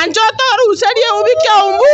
anchotoru userie ubike umbu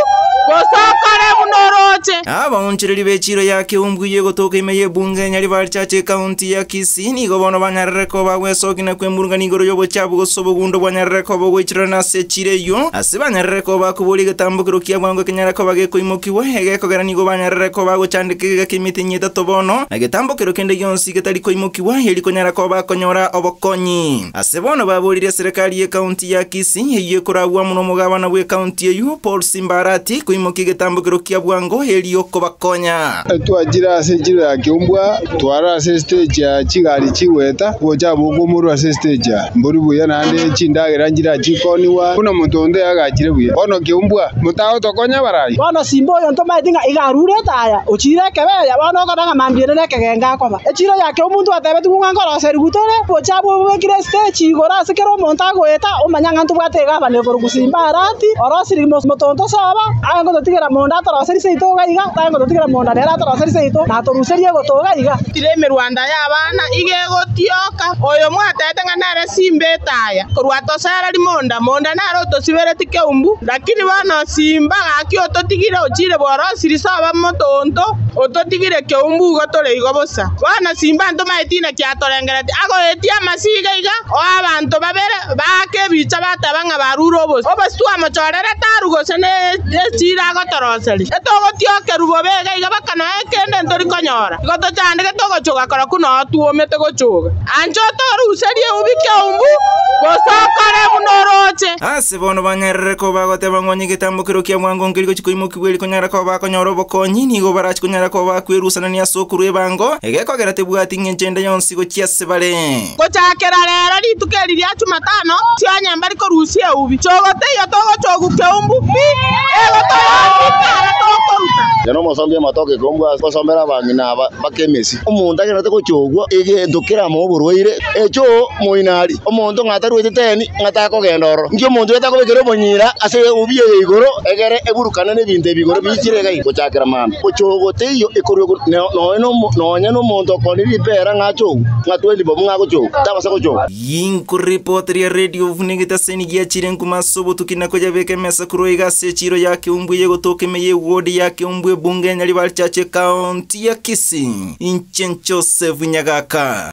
gosokore bunoroche abonchereri bechiro ya Kiumbu ye gotoka imeye bunge nyari barchache county ya Kisii nigo bono banyarreko bagwesokina kwemurunga nigoro yobo chabu gosobo gundo banyarreko bogwichirana sechire yo ase banyarreko bakuburi gatambukiro kia bwango kenyarako bagekuimokiwe egekogera nigo banyarreko bagochandikega kimiti nyita tobono nagetambukiro kende yonsi getari koimokiwe yeri konyarako bakonyora obokonyi ase bono baburire serikali ye county ya Kisii ye kuragwa muno mugabana bwe county eyu Paul Simbarati kuimoki getambukiro kia bwango heri okobakonya twajira sejiro ya Kiumbu twara stage ya chigari chiweta gocha bugumuru ase stage mburi buya nande chindagera njira chikoniwa kuna mutonde agachire buya bono Kiumbu mutaho tokonya barai bono simbo yo ntoma idinga igarure taya uchire kebeya bono kana mambiere ne kegenga koma echiro ya Kiumbu muntu atebe tunga ngoro serugutore gocha bubekire stage igora asekero monta goeta umanyanga ntubwatega bane Simbarati orosiri motonto saba ango totigera monda toroseri seito gaiga ango totigera monda nera toroseri seito na toruserie gotoga iga tireme Rwanda y'abana igegotioka oyo mwatete nganare simbe taya kurwato sara monda naro tosibereti Kiumbu lakini bana simba gaki ototigire ochire borosiri saba motonto ototigire Kiumbu gotore igobosa bana simba ntomaetina kyatorengereti ago etia masiga iga o abantu babere bake bicha batabanga baruro obos tu amachorere tarugose ne chira gotoroseri etogotioke rubobega iga bakano ekende ntori konyora gotochandike togochoga kora kuno tuomete gochoga anchotoru userie ubike umbu gosokore bunoroche ase bono banyarreko bagoteba ngonyi gitambukiro kia bwango ngiri gochikoimokibweri konyarako bakonyora obokonyi nigo barachi konyarako bakwerusanania sokuru ebango egekogera tebwati ng'enchenda yonsi gochiase bare gochakera rero ritukeri ria Jumatano sianyambari korusie ubi chogote yo togochogu Kiumbu Jano mosambia matoke Kiumbu asombera bangina bakemesi omuntu agenda gochogwa egendukira mu burwaire echo moinari omuntu ngataruite teni ngatakogenda oro ngio omuntu etakobekera obonyira ase ubiye igoro egere eburukana nebinte bigoro bichire gai gochakera mama gochogote iyo ekorwe nonya no muntu okoniri pera ngachogu ngatwendi bomu ngagochogu tabasa gochogu yinku reporter ya radio vunigita senigia chirenku masobo tukina koja beke mesa kuroiga sechiro ya Kiumbu ye gotoke meye wodi ya Kiumbu bunge nyali balchache county ya Kisii Inchencho Sevunyagaka.